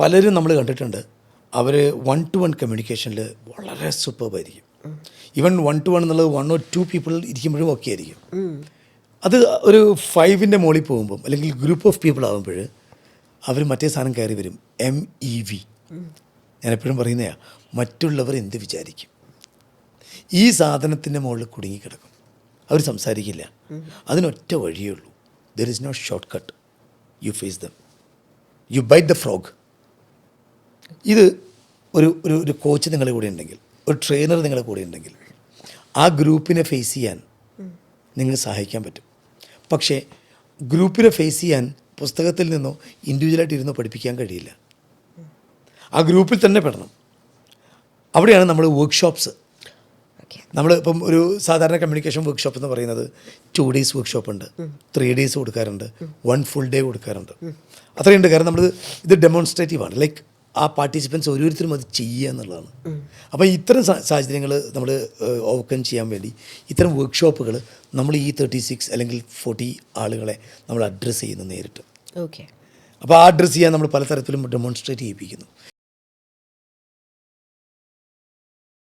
പലരും നമ്മൾ കണ്ടിട്ടുണ്ട് അവർ 1-to-1 കമ്മ്യൂണിക്കേഷനിൽ വളരെ സൂപ്പർബായിരിക്കും. ഈവൻ 1-to-1 എന്നുള്ളത് 1 or 2 പീപ്പിൾ ഇരിക്കുമ്പോഴും ഒക്കെ ആയിരിക്കും. അത് ഒരു 5ൻ്റെ മുകളിൽ പോകുമ്പം അല്ലെങ്കിൽ ഗ്രൂപ്പ് ഓഫ് പീപ്പിൾ ആകുമ്പോൾ അവർ മറ്റേ സാധനം കയറി വരും. MEV. ഞാൻ എപ്പോഴും പറയുന്നതാണ്, മറ്റുള്ളവർ എന്ത് വിചാരിക്കും. ഈ സാധനത്തിൻ്റെ മുകളിൽ കുടുങ്ങിക്കിടക്കും, അവർ സംസാരിക്കില്ല. അതിനൊറ്റ വഴിയേ ഉള്ളൂ. There is no shortcut. You face them, you bite the frog. ഇത് ഒരു കോച്ച് നിങ്ങളുടെ കൂടെ ഉണ്ടെങ്കിൽ, ഒരു ട്രെയിനർ നിങ്ങളുടെ കൂടെ ഉണ്ടെങ്കിൽ ആ ഗ്രൂപ്പിനെ ഫേസ് ചെയ്യാൻ നിങ്ങൾക്ക് സഹായിക്കാൻ പറ്റും. പക്ഷേ ഗ്രൂപ്പിനെ ഫേസ് ചെയ്യാൻ പുസ്തകത്തിൽ നിന്നോ ഇൻഡിവിജ്വലായിട്ട് ഇരുന്നോ പഠിപ്പിക്കാൻ കഴിയില്ല. ആ ഗ്രൂപ്പിൽ തന്നെ പെടണം. അവിടെയാണ് നമ്മൾ വർക്ക്ഷോപ്സ്. നമ്മൾ ഇപ്പം ഒരു സാധാരണ കമ്മ്യൂണിക്കേഷൻ വർക്ക്ഷോപ്പ് എന്ന് പറയുന്നത് 2 days വർക്ക്ഷോപ്പ് ഉണ്ട്, 3 days കൊടുക്കാറുണ്ട്, 1 full day കൊടുക്കാറുണ്ട്. അത്രയുണ്ട്. കാരണം നമ്മൾ ഇത് ഡെമോൺസ്ട്രേറ്റീവാണ്. ലൈക്ക് ആ പാർട്ടിസിപ്പൻസ് ഓരോരുത്തരും അത് ചെയ്യുക എന്നുള്ളതാണ്. അപ്പോൾ ഇത്തരം സാഹചര്യങ്ങൾ നമ്മൾ ഓവർകം ചെയ്യാൻ വേണ്ടി ഇത്തരം വർക്ക്ഷോപ്പുകൾ നമ്മൾ ഈ 36 അല്ലെങ്കിൽ 40 ആളുകളെ നമ്മൾ അഡ്രസ്സ് ചെയ്യുന്നു നേരിട്ട്. ഓക്കെ. അപ്പോൾ ആ അഡ്രസ്സ് ചെയ്യാൻ നമ്മൾ പലതരത്തിലും ഡെമോൺസ്ട്രേറ്റ് ചെയ്യിപ്പിക്കുന്നു.